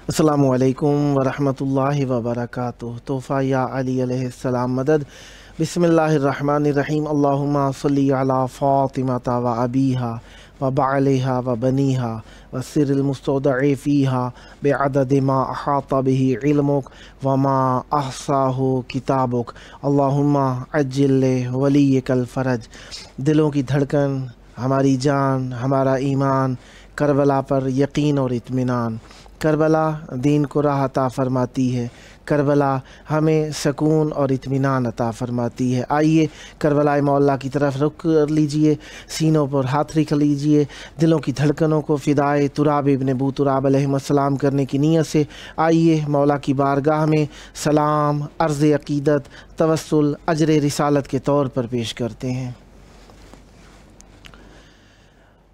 السلام علیکم ورحمۃ اللہ وبرکاتہ۔ تحفہ یا علی علیہ السلام مدد۔ بسم اللہ الرحمن الرحیم۔ اللہم صلی علی فاطمۃ و ابیہا و بعلہا و بنیہا و سر المستودع فیہا بعدد ما احاط بہ علمک وما احصاہ کتابک۔ اللہم عجل ولیک الفرج۔ دلوں کی دھڑکن، ہماری جان، ہمارا ایمان، کربلا پر یقین اور اطمینان۔ کربلا دین کو راہ عطا فرماتی ہے، کربلا ہمیں سکون اور اطمینان عطا فرماتی ہے۔ آئیے کربلا مولا کی طرف رخ کر لیجئے، سینوں پر ہاتھ رکھ لیجئے، دلوں کی دھڑکنوں کو فدائے تراب ابن ابو تراب علیہ السلام کرنے کی نیت سے آئیے مولا کی بارگاہ میں سلام، عرض عقیدت، توسل، اجر رسالت کے طور پر پیش کرتے ہیں۔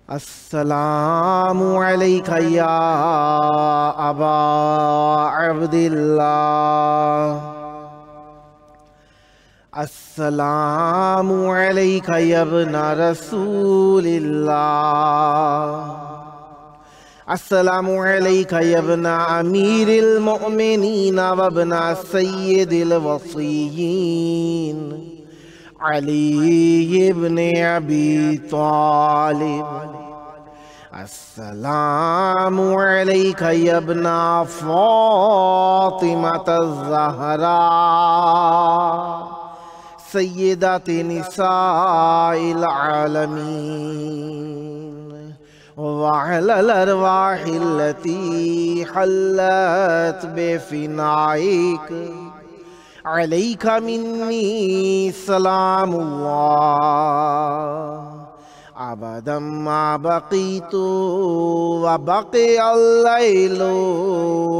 السلام علیک یا ابا عبداللہ، السلام علیک یا ابن رسول اللہ، السلام علیک یا ابن امیر المؤمنین و ابن سید الوصیین علی ابن ابی طالب، السلام علیک یا ابن فاطمۃ الزہراء سیدۃ نساء العالمین، وعلی الارواح التي حلت بفنائک علیک منی سلام اللہ ابدا ما بقیت وبقی اللیل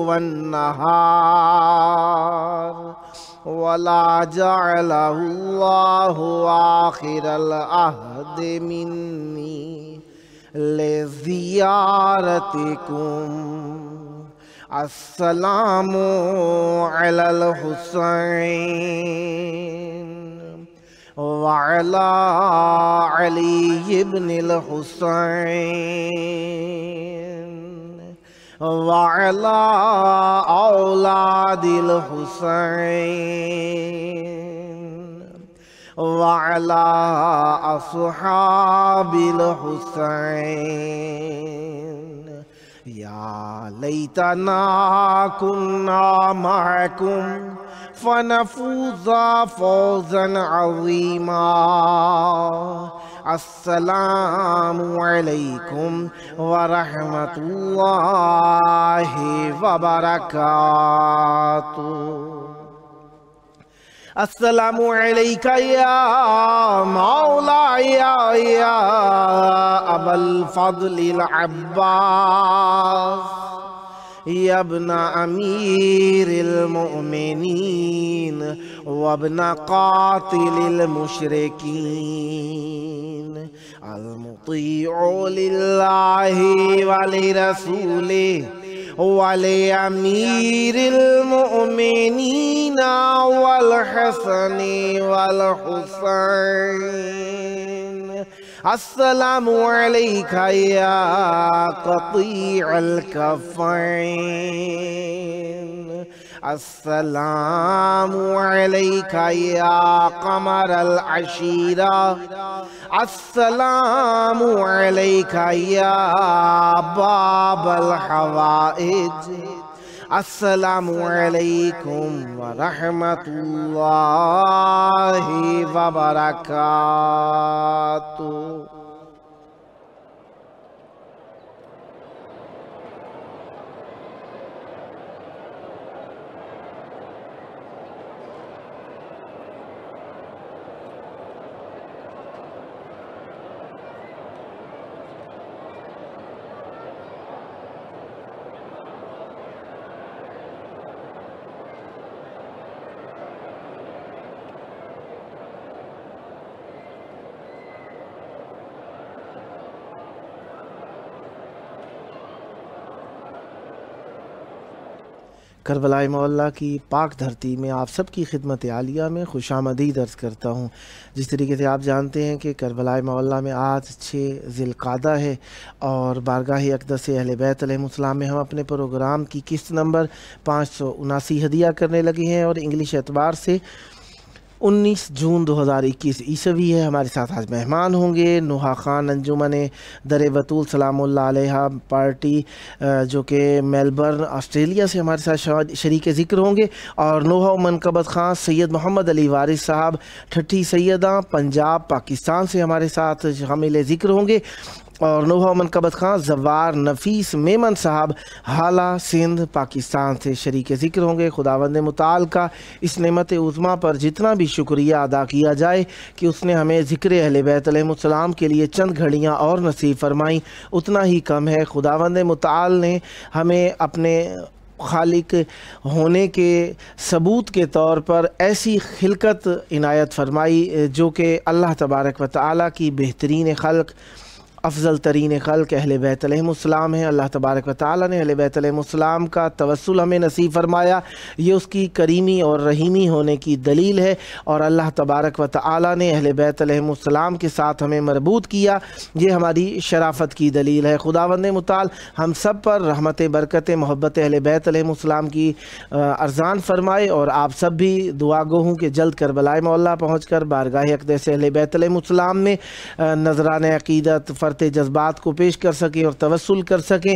والنہار ولا جعلہ اللہ آخر العہد منی لزیارتکم۔ السلام علی الحسین وعلی علی ابن الحسین وعلی اولاد الحسین وعلی اصحاب الحسین۔ یا لیتنا کننا معکم فنفوز فوزا عظیما۔ السلام علیکم ورحمۃ اللہ وبرکاتہ۔ السلام علیک یا مولائی یا ابا الفضل العباس یا ابن امیر المؤمنین وابن قاتل المشرکین، المطیع للہ ولرسولہ ولأمیر المؤمنین والحسن والحسین۔ السلام علیک یا قطیع الکفین، السلام علیک یا قمر العشیرہ، السلام علیک یا باب الحوائج، السلام علیکم ورحمۃ اللہ وبرکاتہ۔ کربلائے معلیٰ کی پاک دھرتی میں آپ سب کی خدمت عالیہ میں خوش آمدید عرض کرتا ہوں۔ جس طریقے سے آپ جانتے ہیں کہ کربلائے معلیٰ میں آج 6 ذی القعدہ ہے اور بارگاہ اقدس اہل بیت علیہم السلام میں ہم اپنے پروگرام کی قسط نمبر 579 ہدیہ کرنے لگے ہیں اور انگلش اعتبار سے 19 جون 2021 عیسوی ہے۔ ہمارے ساتھ آج مہمان ہوں گے نوحہ خان انجمن در بطول سلام اللہ علیہ پارٹی جو کہ میلبرن آسٹریلیا سے ہمارے ساتھ شریک ذکر ہوں گے، اور نوحہ منقبت خان سید محمد علی وارث صاحب ٹھٹھی سیداں پنجاب پاکستان سے ہمارے ساتھ شامل ذکر ہوں گے، اور نوحہ منقبت خان زوار نفیس میمن صاحب حالہ سندھ پاکستان سے شریک ذکر ہوں گے۔ خداوند متعال کا اس نعمت عظمیٰ پر جتنا بھی شکریہ ادا کیا جائے کہ اس نے ہمیں ذکر اہل بیت علیہم السلام کے لیے چند گھڑیاں اور نصیب فرمائیں، اتنا ہی کم ہے۔ خداوند متعال نے ہمیں اپنے خالق ہونے کے ثبوت کے طور پر ایسی خلقت عنایت فرمائی جو کہ اللہ تبارک و تعالیٰ کی بہترین خلق، افضل ترین خلق اہل بیت علیہم السلام ہیں۔ اللہ تبارک و تعالیٰ نے اہل بیت علیہم السلام کا توسل ہمیں نصیب فرمایا، یہ اس کی کریمی اور رحیمی ہونے کی دلیل ہے، اور اللہ تبارک و تعالیٰ نے اہل بیت علیہم السلام کے ساتھ ہمیں مربوط کیا، یہ ہماری شرافت کی دلیل ہے۔ خداوند متعال ہم سب پر رحمت برکت محبت اہل بیت علیہم السلام کی ارزان فرمائے، اور آپ سب بھی دعا گو ہوں کہ جلد کربلائے معلیٰ پہنچ کر بارگاہ اقدس اہل بیت علیہم السلام میں نذران عقیدت جذبات کو پیش کر سکیں اور توسل کر سکیں۔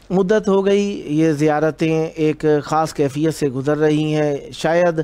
مدت ہو گئی یہ زیارتیں ایک خاص کیفیت سے گزر رہی ہیں، شاید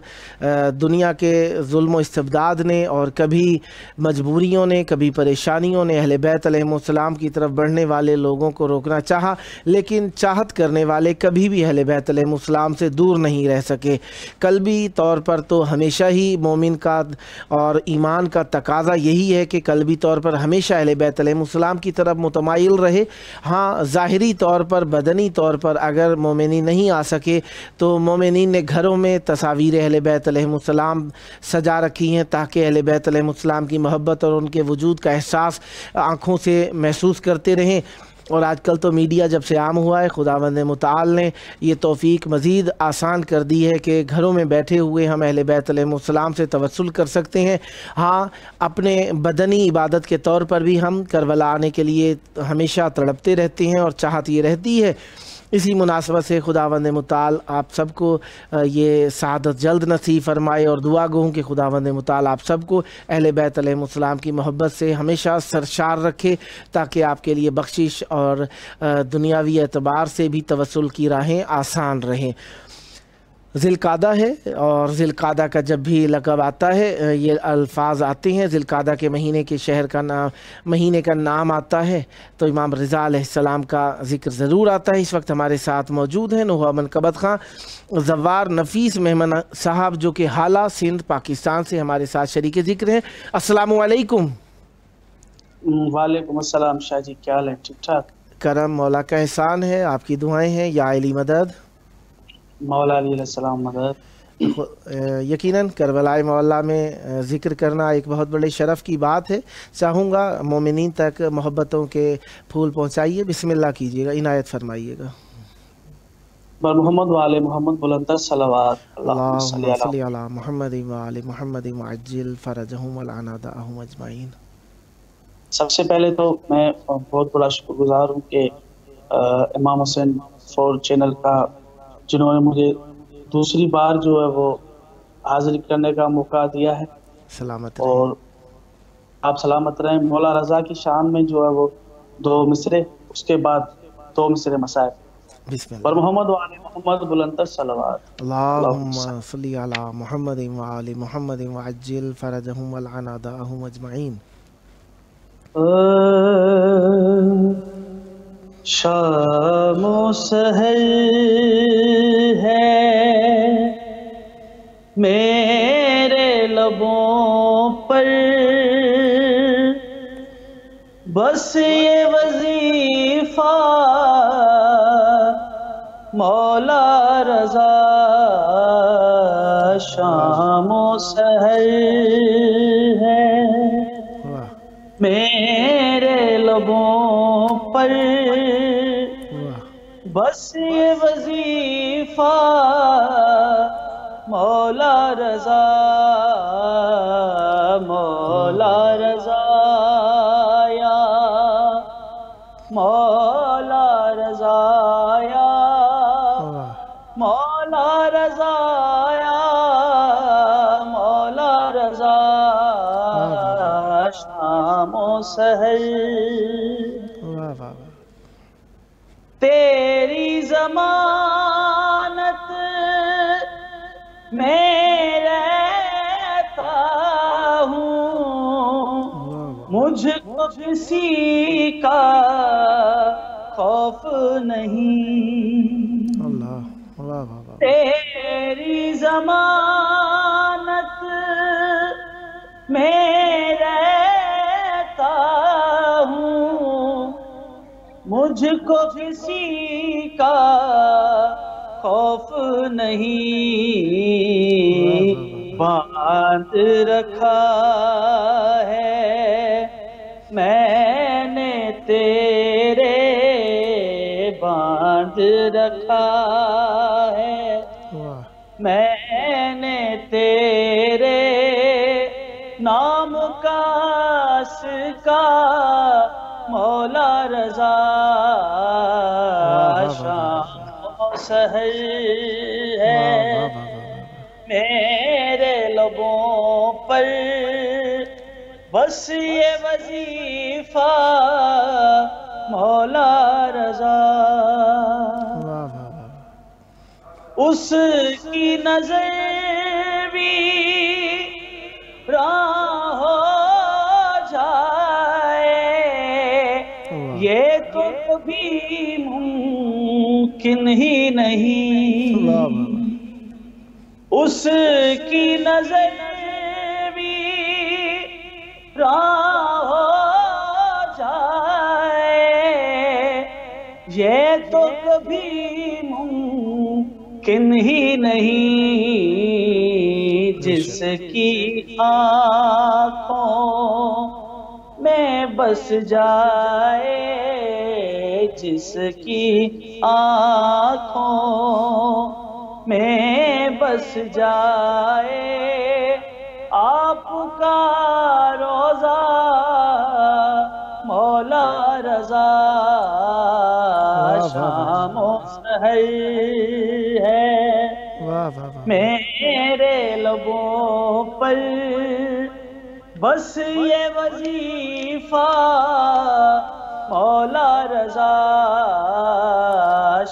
دنیا کے ظلم و استبداد نے اور کبھی مجبوریوں نے، کبھی پریشانیوں نے اہل بیت علیہم السلام کی طرف بڑھنے والے لوگوں کو روکنا چاہا، لیکن چاہت کرنے والے کبھی بھی اہل بیت علیہم السلام سے دور نہیں رہ سکے۔ قلبی طور پر تو ہمیشہ ہی مومن کا اور ایمان کا تقاضا یہی ہے کہ قلبی طور پر ہمیشہ اہل بیت علیہم السلام کی طرف متمائل رہے۔ ہاں ظاہری طور پر، بدنی طور پر اگر مومنین نہیں آ سکے تو مومنین نے گھروں میں تصاویر اہل بیت علیہم السلام سجا رکھی ہیں تاکہ اہل بیت علیہم السلام کی محبت اور ان کے وجود کا احساس آنکھوں سے محسوس کرتے رہیں۔ اور آج کل تو میڈیا جب سے عام ہوا ہے، خداوند متعال نے یہ توفیق مزید آسان کر دی ہے کہ گھروں میں بیٹھے ہوئے ہم اہل بیت علیہم السلام سے توسل کر سکتے ہیں۔ ہاں اپنے بدنی عبادت کے طور پر بھی ہم کربلا آنے کے لیے ہمیشہ تڑپتے رہتے ہیں اور چاہت یہ رہتی ہے۔ اسی مناسبت سے خداوند متعال آپ سب کو یہ سعادت جلد نصیب فرمائے، اور دعا گو ہوں کہ خداوند متعال آپ سب کو اہل بیت علیہم السلام کی محبت سے ہمیشہ سرشار رکھے تاکہ آپ کے لیے بخشش اور دنیاوی اعتبار سے بھی توسل کی راہیں آسان رہیں۔ ذی القعدہ ہے، اور ذی القعدہ کا جب بھی لقب آتا ہے یہ الفاظ آتے ہیں، ذی القعدہ کے مہینے کے شہر کا نام، مہینے کا نام آتا ہے تو امام رضا علیہ السلام کا ذکر ضرور آتا ہے۔ اس وقت ہمارے ساتھ موجود ہیں نوحہ منقبت خان زوار نفیس میمن صاحب جو کہ حالہ سندھ پاکستان سے ہمارے ساتھ شریک ذکر ہیں۔ السلام علیکم۔ وعلیکم السلام شاہ جی، کیا حال ہے؟ ٹھیک ٹھاک؟ کرم مولا کا احسان ہے، آپ کی دعائیں ہیں، یا علی مدد۔ مولا علیہ السلام مدد۔ یقیناً کربلائے معلیٰ میں ذکر کرنا ایک بہت بڑے شرف کی بات ہے۔ چاہوں گا مومنین تک محبتوں کے پھول پہنچائیے، بسم اللہ کیجیے گا، عنایت فرمائیے گا۔ بر محمد وآل محمد بلندر صلوات، اللہم صلی علی محمد وآل محمد وعجل فرجہم والعنادہم اجمعین۔ سب سے پہلے تو میں بہت بڑا شکر گزار ہوں کہ امام حسین 4 چینل کا، جنہوں نے مجھے دوسری بار جو ہے وہ حاضر کرنے کا موقع دیا ہے۔ سلامت رہیں، اور آپ سلامت رہیں۔ مولا رضا کی شان میں جو ہے وہ 2 مصرے، اس کے بعد 2 مصرے مصائب۔ بسم اللہ۔ پر محمد وآل محمد بلندر صلوات، اللہم صلی علی محمد وآل محمد وعجل فرجہم والعنادہم اجمعین۔ شام و سحر ہے میرے لبوں پر، بس یہ وظیفہ مولا رضا، شام و سحر ہے میرے لبوں پر، بس یہ وظیفہ مولا رضا، مولا رضا یا مولا رضا یا مولا رضا یا مولا رضا، شام و سحر تیری ضمانت میں رہتا ہوں، مجھ کو کسی کا خوف نہیں، تیری ضمانت میں رہتا ہوں، مجھ کو کسی کا خوف نہیں، باندھ رکھا ہے میں نے تیرے، باندھ رکھا ہے میں نے تیرے نام کا سکا، مولا رضا شام و سحر ہے میرے لبوں پر، بس یہ وظیفہ مولا رضا، اس کی نظر بھی راہ ہو جائے، یہ تو کبھی ممکن ہی نہیں، اس کی نظر بھی راہ ہو جائے، یہ تو کبھی ممکن ہی نہیں، جس کی آنکھوں میں بس جائے، جس کی آنکھوں میں بس جائے، آپ کا روضہ مولا رضا شام و سحر ہے میرے لبوں پر، بس یہ وظیفہ مولا رضا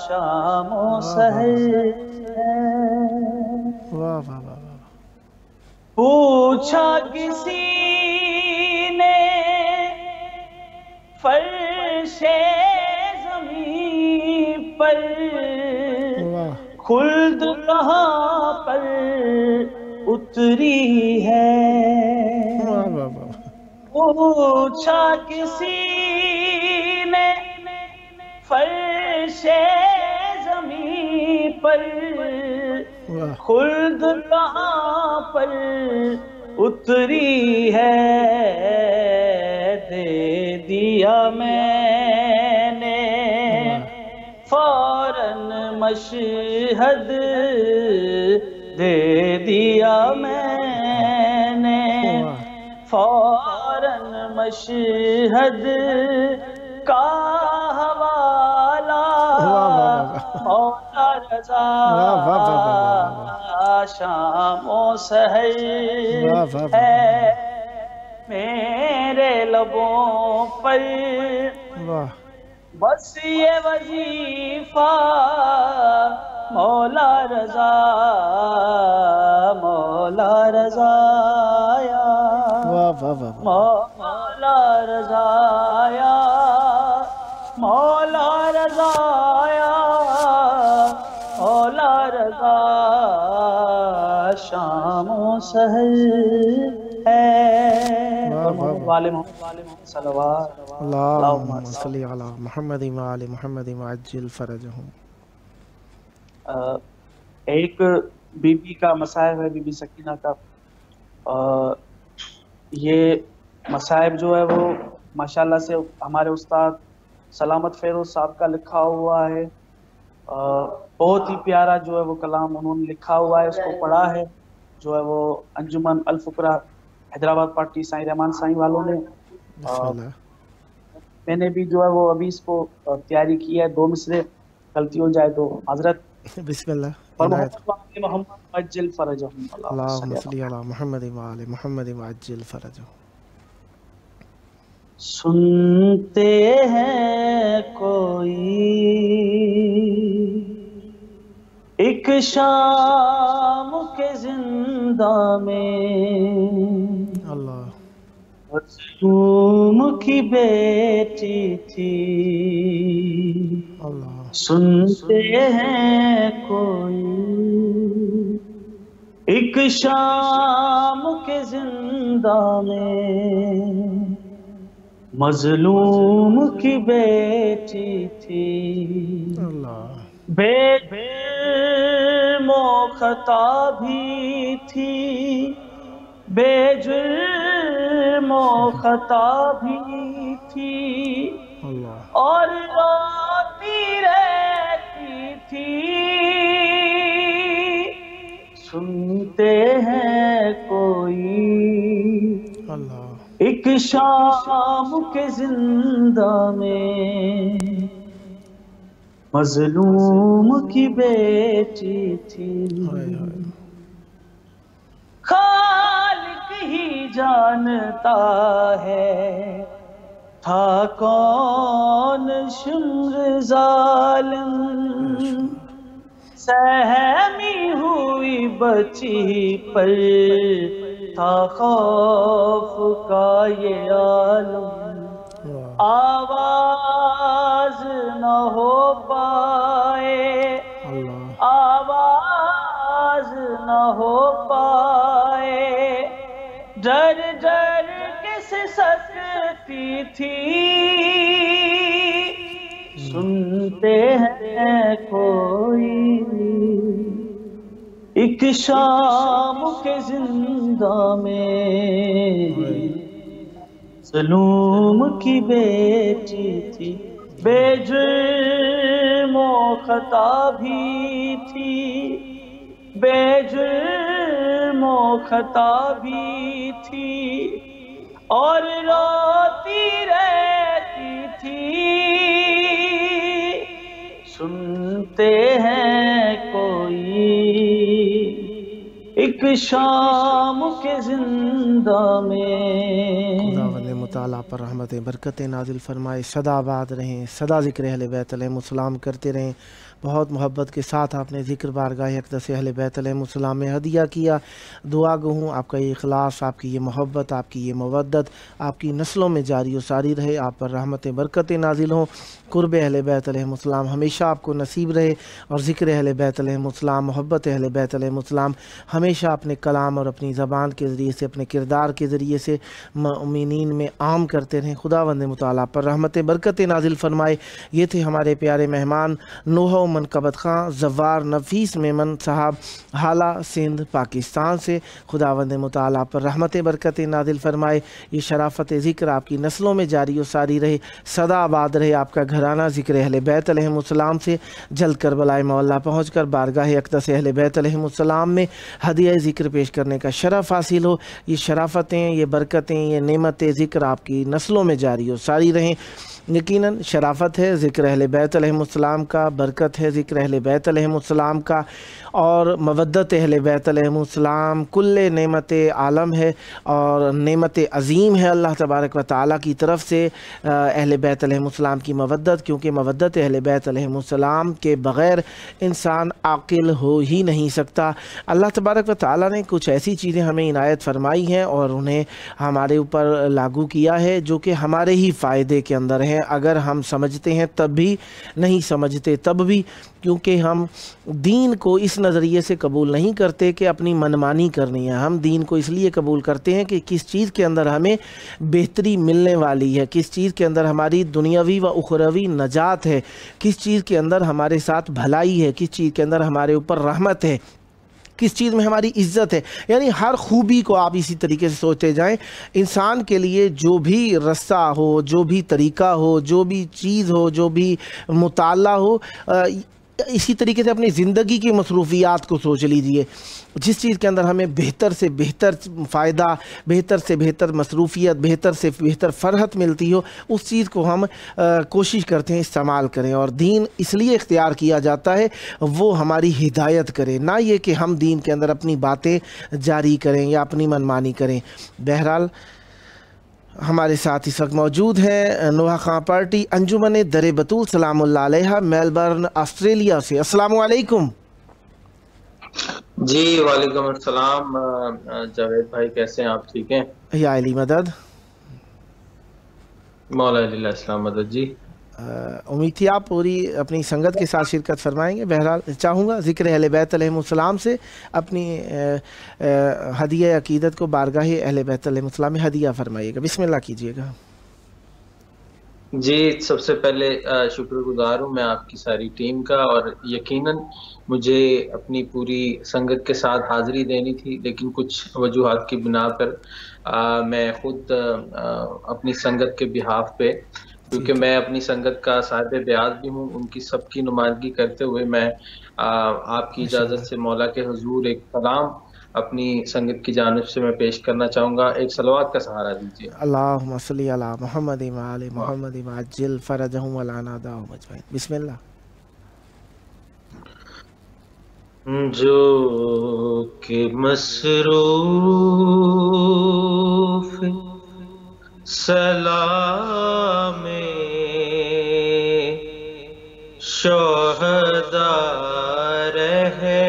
شام و سحر ہے۔ پوچھا کسی نے فرش زمین پر، خلد کہاں پر اتری ہے، پوچھا کسی نے فرش زمین پر، خلد کہاں پر اتری ہے، دے دیا میں نے فوراً مشہد، دے دیا میں نے فوراً مشہد کا حوالہ، مولا رضا شام و سحر ہے میرے لبوں پر، بس یہ وظیفہ مولا رضا، مولا رضا یا مولا رضا یا مولا رضا یا مولا رضا شام و سحر ہے۔ اللہم صلی علی محمد وآل محمد وعجل فرجہم۔ ایک بی بی کا مصائب ہے، بی بی سکینہ کا، یہ مصائب جو ہے وہ ماشاءاللہ سے ہمارے استاد سلامت فیروز صاحب کا لکھا ہوا ہے، بہت ہی پیارا جو ہے وہ کلام انہوں نے لکھا ہوا ہے، اس کو پڑھا ہے، جو ہے وہ انجمن الفقراء حیدرآباد پارٹی سائیں رحمان سائیں والوں نے. بسم اللہ. میں نے بھی جو ہے وہ ابھی اس کو تیاری کی ہے، 2 مصرے غلطی ہو جائے تو حضرت. بسم اللہ. اور عنایت. محمد عجل فرجہم. اللہم صلی علی محمد وآل محمد وعجل فرجہ. سنتے ہیں کوئی ایک شام کے زندہ میں اللہ. مظلوم کی بیٹی تھی. اللہ. سنتے ہیں کوئی ایک شام کے زندہ میں مظلوم کی بیٹی تھی. اللہ. بے جرم و خطا بھی تھی، بے جرم و خطا بھی تھی، اللہ. اور روتی رہتی تھی. سنتے ہیں کوئی اللہ. ایک شام کے زندہ میں مظلوم کی بیٹی تھی. خالق ہی جانتا ہے تھا کون شمر ظالم، سہمی ہوئی بچی پر تھا خوف کا یہ عالم. آواز نہ ہو پائے، آواز نہ ہو پائے، ڈر ڈر کے سکتی تھی. سنتے ہیں کوئی ایک شام کے زندہ میں ظلم کی بیٹی تھی. بے جرم و خطا بھی تھی، بے جرم و خطا بھی تھی، اور روتی رہتی تھی. سنتے ہیں کوئی ایک شام کے زندہ میں. خداوند مطالعہ پر رحمت برکت نازل فرمائے. سدا آباد رہیں، سدا ذکر اہل بیت علیہم السلام کرتے رہیں. بہت محبت کے ساتھ آپ نے ذکر بارگاہ اقدس اہل بیت علیہم السلام میں ہدیہ کیا. دعا گو ہوں آپ کا یہ اخلاص، آپ کی یہ محبت، آپ کی یہ مودت آپ کی نسلوں میں جاری و ساری رہے. آپ پر رحمت برکت نازل ہوں. قرب اہل بیت علیہم السلام ہمیشہ آپ کو نصیب رہے، اور ذکر اہل بیت علیہم السلام، محبت اہل بیت علیہم السلام ہمیشہ اپنے کلام اور اپنی زبان کے ذریعے سے، اپنے کردار کے ذریعے سے مؤمنین میں عام کرتے رہیں. خداوند مطالعہ پر رحمت برکت نازل فرمائے. یہ تھے ہمارے پیارے مہمان نوحہ منقبت خان زوار نفیس میمن صاحب، حالہ سندھ پاکستان سے. خداوند مطالعہ پر رحمت برکت نازل فرمائے. یہ شرافت ذکر آپ کی نسلوں میں جاری و ساری رہے. سدا آباد رہے آپ کا گھرانہ ذکر اہل بیت علیہم السلام سے. جلد کربلائے معلیٰ پہنچ کر بارگاہ اقدس اہل بیت علیہم السلام میں ہدیہ ذکر پیش کرنے کا شرف حاصل ہو. یہ شرافتیں، یہ برکتیں، یہ نعمت ذکر آپ کی نسلوں میں جاری و ساری رہیں. یقیناً شرافت ہے ذکر اہل بیت علیہم السلام کا، برکت ہے ذکر اہل بیت علیہم السلام کا، اور مودت اہل بیت علیہم السلام کل نعمت عالم ہے اور نعمت عظیم ہے اللہ تبارک و تعالیٰ کی طرف سے اہل بیت علیہم السلام کی مودت. کیونکہ مودت اہل بیت علیہم السلام کے بغیر انسان عاقل ہو ہی نہیں سکتا. اللہ تبارک و تعالیٰ نے کچھ ایسی چیزیں ہمیں عنایت فرمائی ہیں اور انہیں ہمارے اوپر لاگو کیا ہے جو کہ ہمارے ہی فائدے کے اندر ہیں. اگر ہم سمجھتے ہیں تب بھی، نہیں سمجھتے تب بھی، کیونکہ ہم دین کو اس نظریے سے قبول نہیں کرتے کہ اپنی منمانی کرنی ہے. ہم دین کو اس لیے قبول کرتے ہیں کہ کس چیز کے اندر ہمیں بہتری ملنے والی ہے، کس چیز کے اندر ہماری دنیاوی و اخروی نجات ہے، کس چیز کے اندر ہمارے ساتھ بھلائی ہے، کس چیز کے اندر ہمارے اوپر رحمت ہے، کس چیز میں ہماری عزت ہے. یعنی ہر خوبی کو آپ اسی طریقے سے سوچتے جائیں. انسان کے لیے جو بھی رستہ ہو، جو بھی طریقہ ہو، جو بھی چیز ہو، جو بھی مطالعہ ہو، اسی طریقے سے اپنی زندگی کی مصروفیات کو سوچ لیجئے، جس چیز کے اندر ہمیں بہتر سے بہتر فائدہ، بہتر سے بہتر مصروفیت، بہتر سے بہتر فرحت ملتی ہو، اس چیز کو ہم کوشش کرتے ہیں استعمال کریں. اور دین اس لیے اختیار کیا جاتا ہے وہ ہماری ہدایت کرے، نہ یہ کہ ہم دین کے اندر اپنی باتیں جاری کریں یا اپنی منمانی کریں. بہرحال ہمارے ساتھ اس وقت موجود ہیں نوحہ خان پارٹی انجمن در بطول سلام اللہ علیہ، میلبرن آسٹریلیا سے. السلام علیکم. جی وعلیکم السلام. جاوید بھائی کیسے ہیں آپ؟ ٹھیک ہیں؟ یا علی مدد. مولا علی السلام مدد. جی امید تھی آپ پوری اپنی سنگت کے ساتھ شرکت فرمائیں گے. بہرحال چاہوں گا ذکر اہل بیت علیہم السلام سے اپنی ہدیہ عقیدت کو بارگاہ اہل بیت علیہم السلام میں ہدیہ فرمائیے گا. بسم اللہ کیجیے گا. جی سب سے پہلے شکر گزار ہوں میں آپ کی ساری ٹیم کا، اور یقیناً مجھے اپنی پوری سنگت کے ساتھ حاضری دینی تھی، لیکن کچھ وجوہات کی بنا پر میں خود اپنی سنگت کے بہاف پہ، کیونکہ میں اپنی سنگت کا صاحب بیعت بھی ہوں، ان کی سب کی نمائندگی کرتے ہوئے میں آپ کی اجازت سے مولا کے حضور ایک کلام اپنی سنگت کی جانب سے میں پیش کرنا چاہوں گا. ایک صلوات کا سہارا دیجیے. اللہم صلی علی محمد وآل محمد وعجل فرجہم ولا ناداہم اجمعین. بسم اللہ. جو کہ مصروف سلام شہداء رہے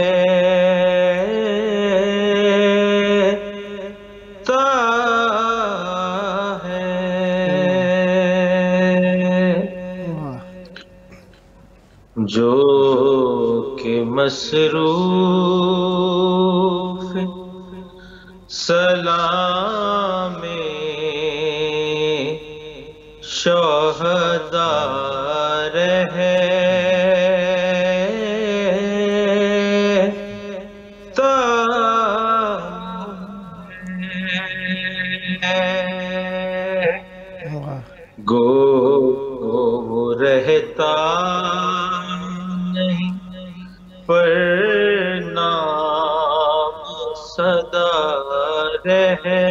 جو کہ مصروف سلام شہداء رہے گو رہتا نہیں پر نام صدا رہے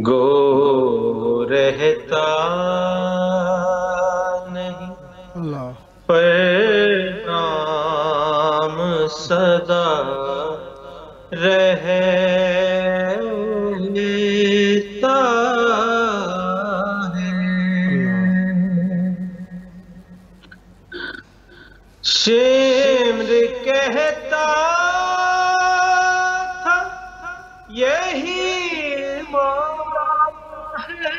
گو رہتا نہیں پر نام صدا رہتا ہے. شمر کہتا تھا یہی مولا ہے،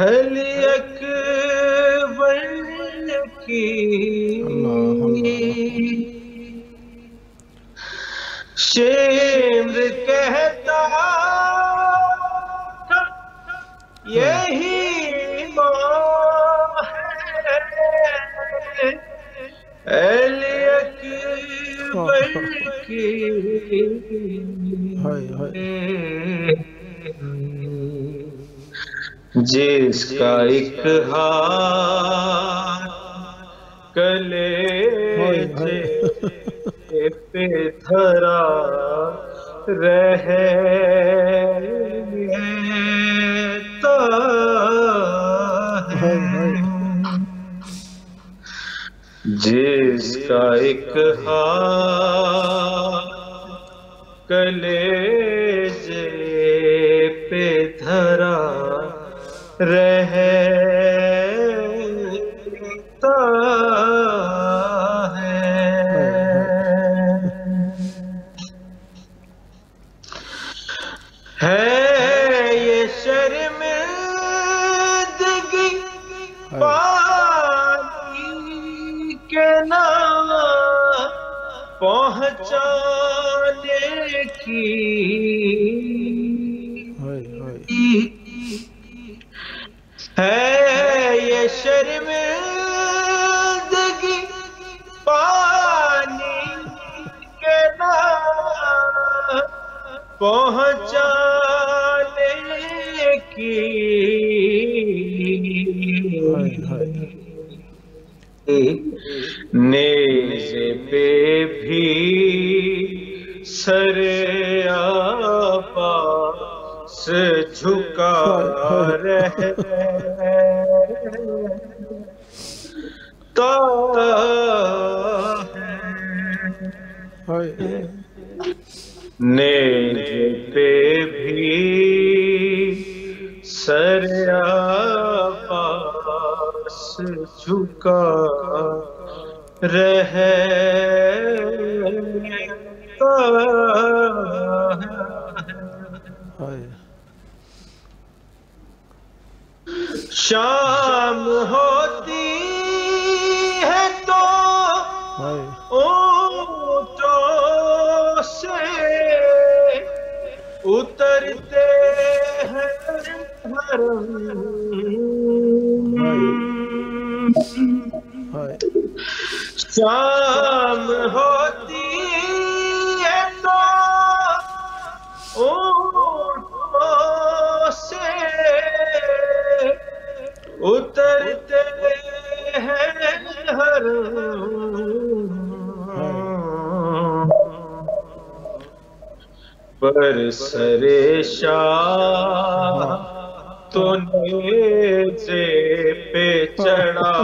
علی اکبر کی شمر کہتا تھا یہی مولا ہے، علی اکبر کی جس کا ایک ہاتھ کلیجے پہ دھرا رہتا ہے، جس کا ایک ہاتھ کلیجے پہ دھرا رہتا ہے یہ شرمندگی پانی کے نام پہنچانے کی، ہے یہ شرمندگی پانی کے نام پہنچانے کی نیزے پہ بھی سر عباس جھکا رہتا ہے، نیزے پہ بھی سر عباس جھکا رہتا ہے۔ شام ہوتی ہے تو اونٹوں سے اترتے ہیں شام ہوتی ہے تو اونٹوں سے اترتے ہیں پر سر شاہ تو نیزے پہ چڑھا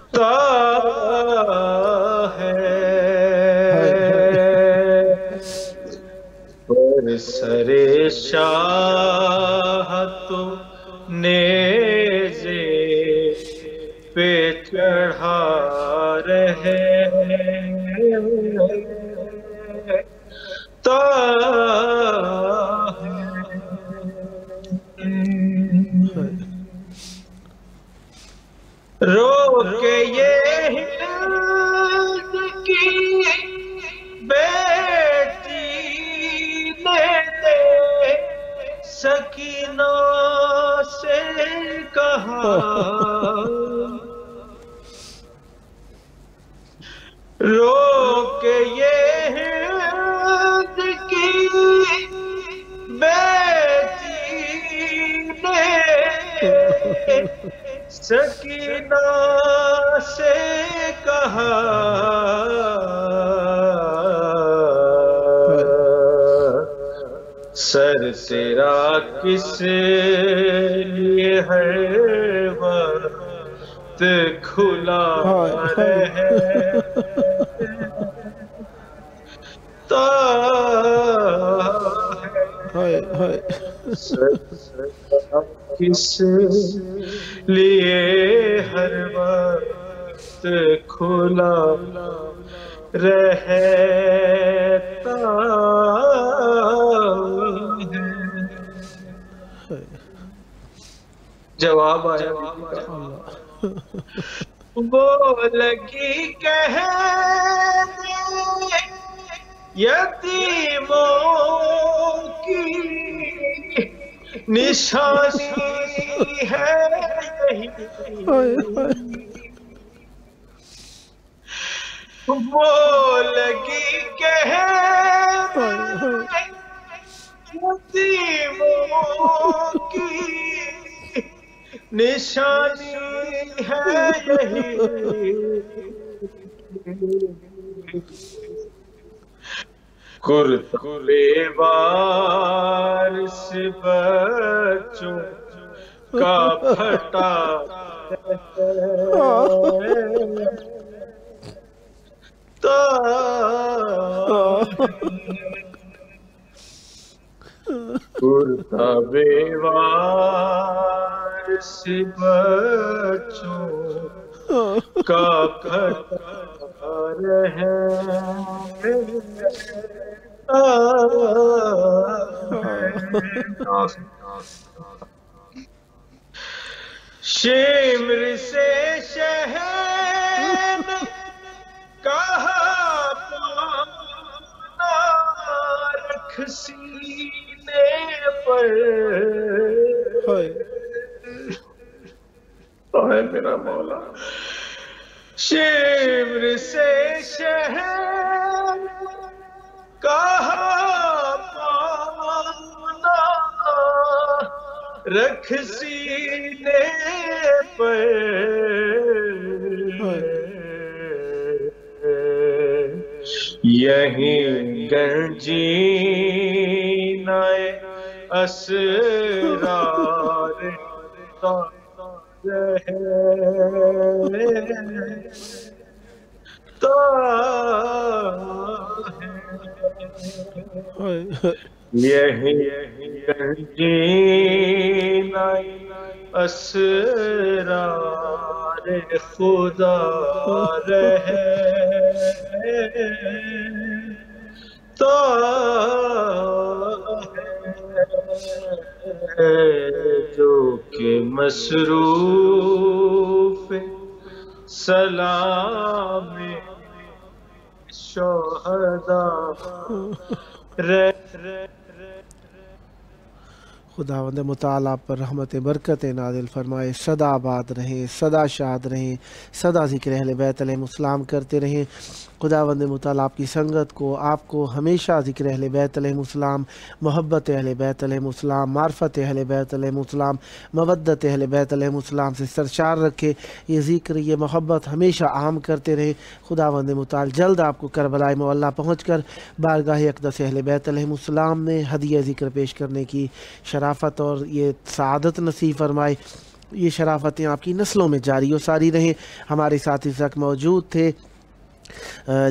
رہتا ہے، پر سر شاہ تو نیزے پہ چڑھا رہتا ہے۔ رو کے یہ ہند کی بیٹی نے سکینہ سے کہا، رو کے یہ ہند کی بیٹی نے سکینہ سے کہا، سر تیرا کس لیے ہر وقت کھلا رہتا ہے، سر کس لیے ہر وقت کھلا رہتا ہے۔ جواب آیا وہ لگی کہنے یتیموں کی نشانی ہے یہی، وہ لگی کہنے یتیموں کی نشانی ہے یہی، کرتا بے وارث بچوں کا پھٹا کرتا بے وارث بچوں کا پھٹا شمر سے شہن کہا پانا رکھ سینے پر، اے میرا مولا، شمر سے شہر کہاں پانا رکھ سینے پر یہیں گنجینہ اسرار یہی گنجینہ اسرار خدا رہے تو جو کہ مصروف سلام شہداء خداوند متعال آپ پر رحمت برکت نازل فرمائے، سدا آباد رہیں، سدا شاد رہیں، سدا ذکر اہل بیت علیہ السلام کرتے رہیں۔ خداوند متعال آپ کی سنگت کو، آپ کو ہمیشہ ذکر اہل بیت علیہ السلام، محبت اہل بیت علیہ السلام، معرفت اہل بیت علیہ السلام، مودت اہل بیت علیہ السلام سے سرشار رکھے۔ یہ ذکر، یہ محبت ہمیشہ عام کرتے رہے۔ خداوند متعال جلد آپ کو کربلائے معلیٰ پہنچ کر بارگاہ اقدس اہل بیت علیہ السلام میں ہدیہ ذکر پیش کرنے کی شرافت اور یہ سعادت نصیب فرمائے۔ یہ شرافتیں آپ کی نسلوں میں جاری و ساری رہیں۔ ہمارے ساتھ اس وقت موجود تھے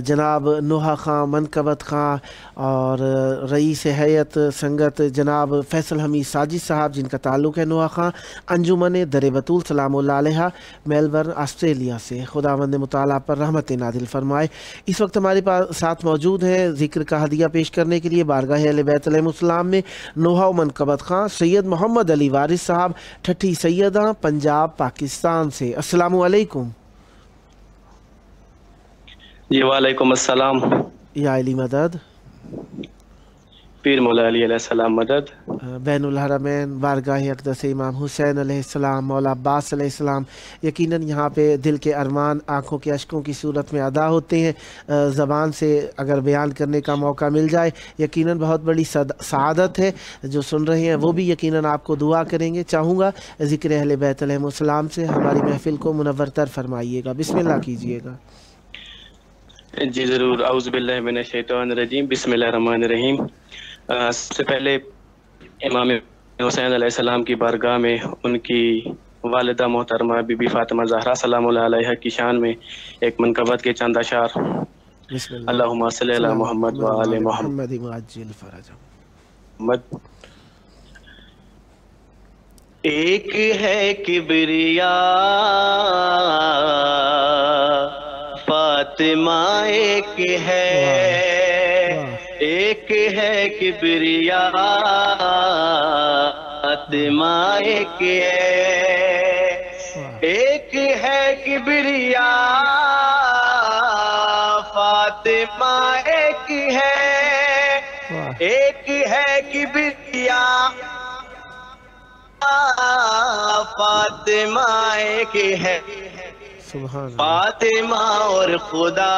جناب نوحہ خان منقبت خان اور رئیس ہیئت سنگت جناب فیصل حمید ساجد صاحب، جن کا تعلق ہے نوحہ خان انجمن در بطول سلام اللہ علیہ میلبرن آسٹریلیا سے۔ خداوند متعال پر رحمت نازل فرمائے۔ اس وقت ہمارے پاس ساتھ موجود ہیں ذکر کا ہدیہ پیش کرنے کے لیے بارگاہ اہل بیت علیہ السلام میں نوحہ و منقبت خان سید محمد علی وارث صاحب، ٹھٹھی سیدہ، پنجاب، پاکستان سے۔ السلام علیکم۔ جی وعلیکم السلام۔ یا علی مدد، پیر مولا علی علیہ السلام مدد۔ بین الحرمین بارگاہ اقدس امام حسین علیہ السلام، مولا عباس علیہ السلام، یقیناً یہاں پہ دل کے ارمان آنکھوں کے اشکوں کی صورت میں ادا ہوتے ہیں۔ زبان سے اگر بیان کرنے کا موقع مل جائے یقیناً بہت بڑی سعادت ہے۔ جو سن رہے ہیں وہ بھی یقیناً آپ کو دعا کریں گے۔ چاہوں گا ذکر اہل بیت علیہ السلام سے ہماری محفل کو منور تر فرمائیے گا۔ بسم اللہ کیجیے گا۔ جی ضرور۔ اعوذ باللہ من الشیطان الرجیم، بسم اللہ الرحمن الرحیم۔ سب سے پہلے امام حسین علیہ السلام کی بارگاہ میں ان کی والدہ محترمہ بی بی فاطمہ زہرا سلام اللہ علیہ کی شان میں ایک منقبت کے چند اشعار۔ اللہم صلی علی محمد و آل محمد۔ ایک ہے کبریا فاطمہ ایک ہے، ایک ہے کبریا فاطمہ ایک ہے، ایک ہے کبریا فاطمہ ایک ہے، ایک ہے کبریا فاطمہ ایک ہے، فاطمہ اور خدا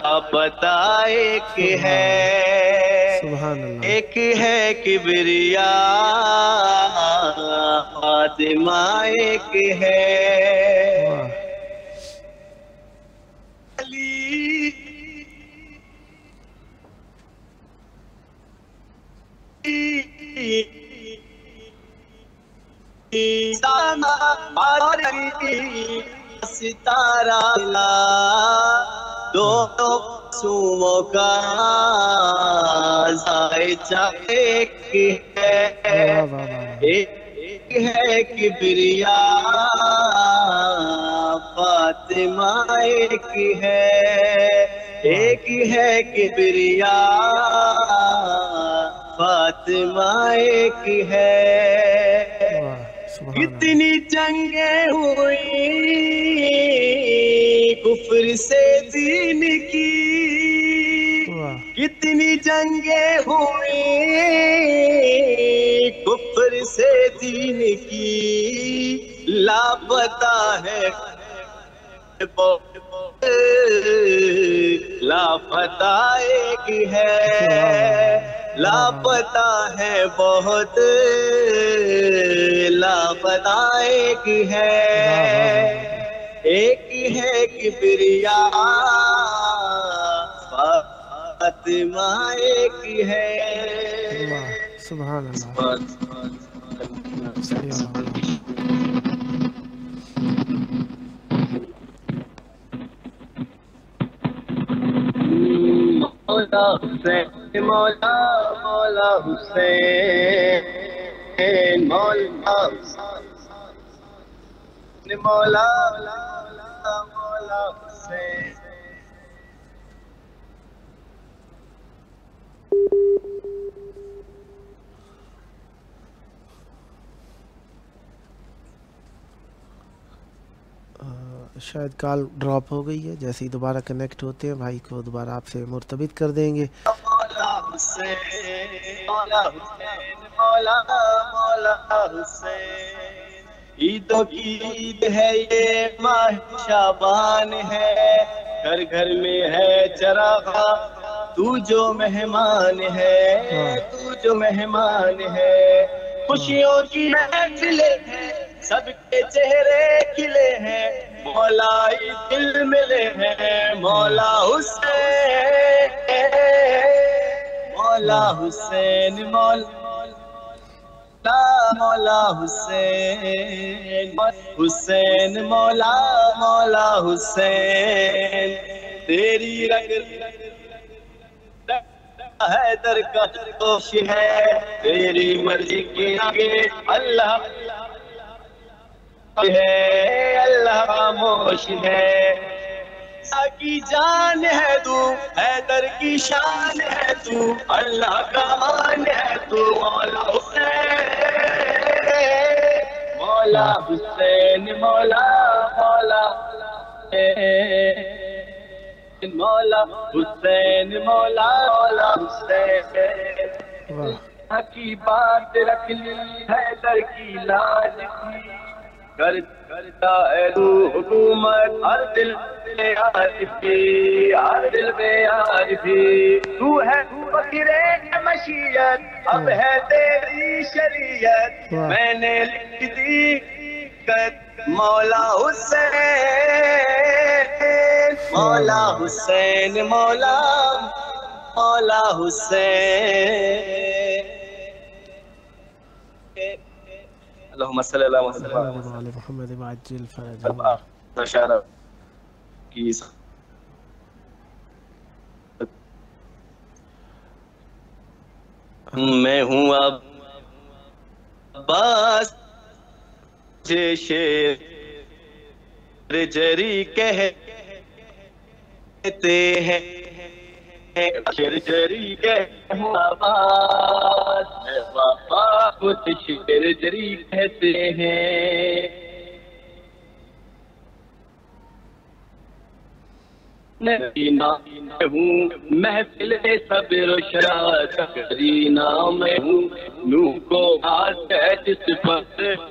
کا پتہ ایک ہے، ایک ہے کبریا فاطمہ ایک ہے۔ ستارہ دونوں سووں کا ذائچہ ایک ہے، ایک ہے کبریا فاطمہ ایک ہے، ایک ہے کبریا فاطمہ ایک ہے۔ کتنی جنگیں ہوئی کفر سے دین کی، کتنی جنگیں ہوئی کفر سے دین کی، لاپتہ ہے لاپتہ ایک ہے، لاپتہ ہے بہت، لاپتہ ایک ہے کبریا، فاطمہ ایک ہے۔ سبحان اللہ، صلی اللہ علیہ۔ مولا حسین، مولا مولا حسین، مولا حسین، مولا مولا حسین۔ شاید کال ڈراپ ہو گئی ہے، جیسے ہی دوبارہ کنیکٹ ہوتے ہیں بھائی کو دوبارہ آپ سے مرتبط کر دیں گے۔ مولا حسین، مولا حسین، مولا مولا حسین۔ عیدوں کی عید ہے یہ، ماہ شعبان ہے، گھر گھر میں ہے چراغاں، تو جو مہمان ہے، تو جو مہمان ہے۔ خوشیوں کی محفلیں ہیں، سب کے چہرے کھلے ہیں، مولا دل ملے ہیں، مولا حسین، مولا حسین، مولا حسین، حسین مولا مولا حسین۔ تیری رگ حیدر کا جوش ہے، تیری مرضی کے آگے اللہ ہے، اللہ خاموش ہے۔ کی جان ہے تو، حیدر کی شان ہے تو، اللہ کا مان ہے تو، مولا حسین، مولا حسین، مولا مولا مولا حسین، مولا مولا حسین۔ کی بات رکھ لی حیدر کی لاج تھی، کرتا ہے تو حکومت ہر دل میں عارفی، ہر دل میں عارفی۔ تو ہے فقیر مشیت، اب ہے تیری شریعت، میں نے لکھ دی مولا حسین، مولا حسین، مولا مولا حسین۔ اللہم صلی اللہ علیہ محمد وعجل فرجہ۔ اشارہ کی میں ہوں عباس شیر جری کہتے ہیں، شیر جری کہتے ہیں عباس، میں وفا خود شیر جری کہتے ہیں۔ کرینا ہوں محفل صبر و شرارت، کرینا میں ہوں نور کو بات ہے جس پر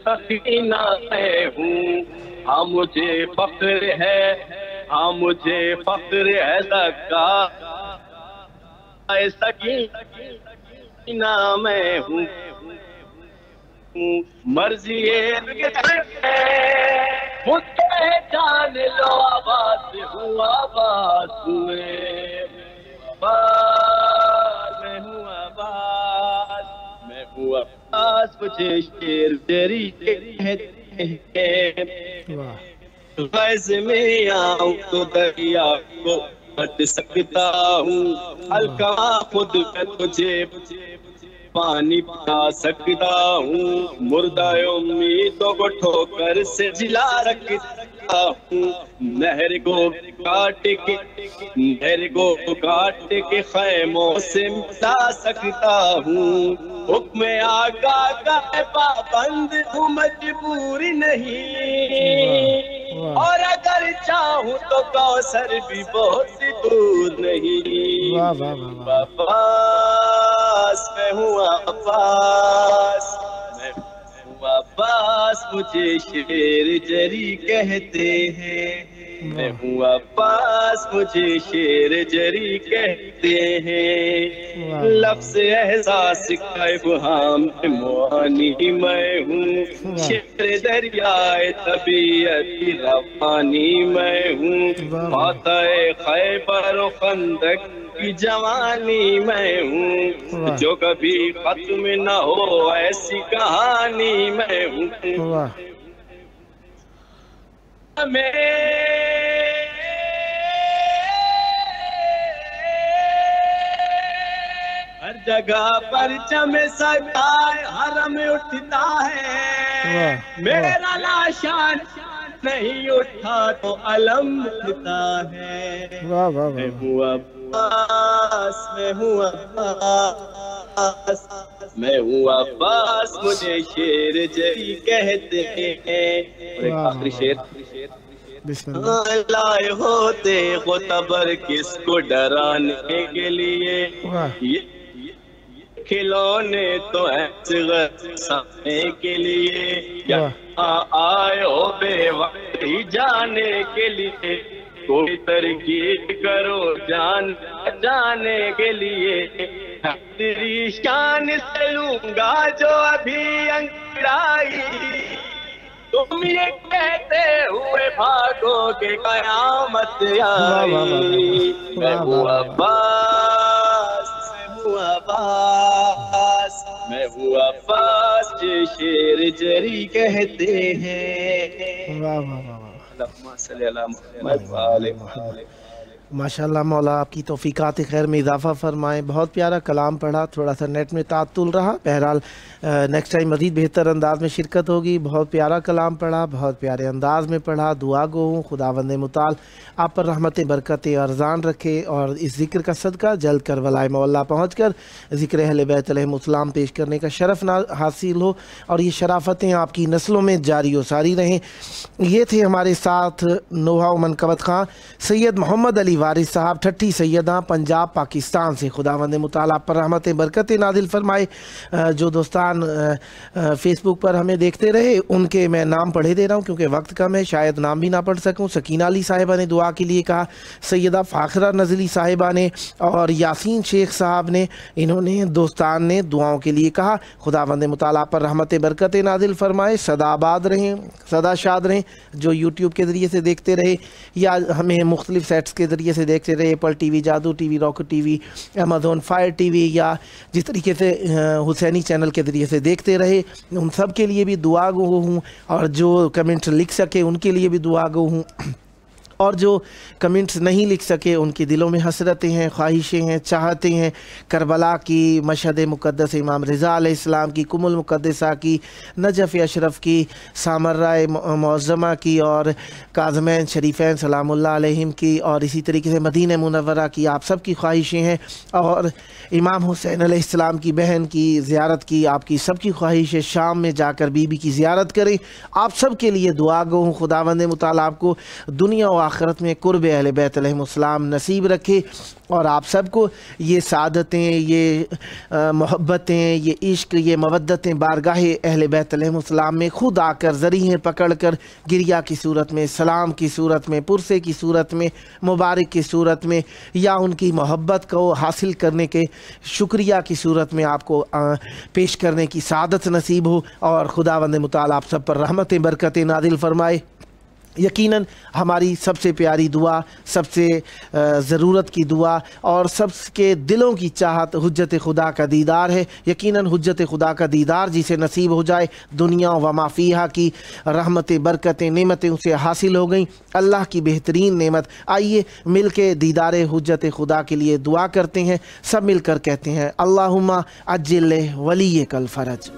سکینہ میں ہوں۔ ہاں مجھے فخر ہے، ہاں مجھے فخر ہے زکا سکینہ میں ہوں۔ مرضی مجھ پہچان لو، آواز ہوں آواز ہوئے، میں ہوں آواز، میں ہوں آواز، مجھے شیر تیری کہتے ہیں۔ فیض میں آؤں تو دریا کو بٹ سکتا ہوں، ہلکا خود میں تجھے پانی پا سکتا ہوں، مردہ امیدوں کو ٹھوکر سے جلا رکھتا ہوں، نہر کو کاٹ کے خیموں سے مٹا سکتا ہوں، حکم آقا کا پابند ہوں، مجبور نہیں، اور اگر چاہوں تو کوثر بھی بہت دور نہیں۔ عباس میں ہوں عباس، میں ہوں عباس، مجھے شیر جری کہتے ہیں۔ میں ہوں عباس مجھے شیر جری کہتے ہیں، لفظ احساس کا ابہام معانی میں ہوں، شیر دریائے طبیعت روانی میں ہوں، فاتح خیبر و خندق کی جوانی میں ہوں، جو کبھی ختم نہ ہو ایسی کہانی میں ہوں، ہر جگہ پرچم سجائے حرم اٹھتا ہے، میرا لاشان نہیں اٹھا تو علم اٹھتا ہے، میں ہوں عباس، میں ہوں عباس، میں ہوں عباس مجھے شیر جری کہتے ہیں۔ ایک آخری شیر، لائے ہوتے خطبر کس کو ڈرانے کے لیے، یہ کھلونے تو سامنے کے لیے، یہاں آئے ہو بے وقت ہی جانے کے لیے، کوئی ترکیب کرو جانے کے لیے، تیری شان سے لوں گا جو ابھی انگڑائی، تم یہ کہتے ہوئے بھاگو کہ قیامت آئی، میں ہوں عباس، میں ہوں عباس، میں ہوں عباس جو شیر جری کہتے ہیں۔ اللہم صلی علی محمد وآلہ محمد۔ ماشاءاللہ مولا آپ کی توفیقات خیر میں اضافہ فرمائیں۔ بہت پیارا کلام پڑھا، تھوڑا سا نیٹ میں تعطل رہا، بہرحال نیکسٹ ٹائم مزید بہتر انداز میں شرکت ہوگی۔ بہت پیارا کلام پڑھا، بہت پیارے انداز میں پڑھا۔ دعا گو ہوں خداوند متعال آپ پر رحمت برکت ارزان رکھے، اور اس ذکر کا صدقہ جلد کربلائے مولا پہنچ کر ذکر اہل بیت علیہم السلام پیش کرنے کا شرف حاصل ہو، اور یہ شرافتیں آپ کی نسلوں میں جاری و ساری رہیں۔ یہ تھے ہمارے ساتھ نوحہ و منقبت خاں سید محمد علی وارث صاحب، ٹھٹھی سیداں، پنجاب، پاکستان سے۔ خداوند متعال آپ پر رحمت برکت نازل فرمائے۔ جو دوستان فیس بک پر ہمیں دیکھتے رہے ان کے میں نام پڑھے دے رہا ہوں کیونکہ وقت کم ہے، شاید نام بھی نہ پڑھ سکوں۔ سکینہ علی صاحبہ نے دعا کے لیے کہا، سیدہ فاخرہ نزلی صاحبہ نے، اور یاسین شیخ صاحب نے، انہوں نے دوستان نے دعاؤں کے لیے کہا۔ خداوند متعال آپ پر رحمت برکت نازل فرمائے، سدا آباد رہیں، سدا شاد رہیں۔ جو یوٹیوب کے ذریعے سے دیکھتے رہے یا ہمیں مختلف سیٹس کے ذریعے سے دیکھتے رہے، ایپل ٹی وی، جادو T V, rocket T V, Amazon fire T V, یا جس طریقے سے حسینی چینل کے ذریعے سے دیکھتے رہے، ان سب کے لیے بھی دعا گو ہوں، اور جو کمنٹس لکھ سکے ان کے لیے بھی دعا گو ہوں، اور جو کمنٹس نہیں لکھ سکے ان کے دلوں میں حسرتیں ہیں، خواہشیں ہیں، چاہتے ہیں، کربلا کی، مشہد مقدس امام رضا علیہ السلام کی، کم المقدسہ کی، نجف اشرف کی، سامرہ معظمہ کی، اور کاظمین شریفین سلام اللہ علیہم کی، اور اسی طریقے سے مدینہ منورہ کی، آپ سب کی خواہشیں ہیں، اور امام حسین علیہ السلام کی بہن کی زیارت کی آپ کی سب کی خواہش ہے، شام میں جا کر بی بی کی زیارت کریں۔ آپ سب کے لیے دعا گو ہوں، خداوند متعال آپ کو دنیا و آخرت میں قرب اہل بیت علیہم السلام نصیب رکھے، اور آپ سب کو یہ سعادتیں، یہ محبتیں، یہ عشق، یہ مودتیں بارگاہ اہل بیت علیہم السلام میں خود آ کر ذریعے پکڑ کر گریہ کی صورت میں، سلام کی صورت میں، پرسے کی صورت میں، مبارک کی صورت میں، یا ان کی محبت کو حاصل کرنے کے شکریہ کی صورت میں آپ کو پیش کرنے کی سعادت نصیب ہو، اور خداوند متعال آپ سب پر رحمت برکت نازل فرمائے۔ یقیناً ہماری سب سے پیاری دعا، سب سے ضرورت کی دعا، اور سب کے دلوں کی چاہت حجت خدا کا دیدار ہے۔ یقیناً حجت خدا کا دیدار جسے نصیب ہو جائے، دنیا و ما فیہا کی رحمت برکتیں، نعمتیں اسے حاصل ہو گئیں، اللہ کی بہترین نعمت۔ آئیے مل کے دیدار حجت خدا کے لیے دعا کرتے ہیں، سب مل کر کہتے ہیں، اللہم عجل ولیک الفرج۔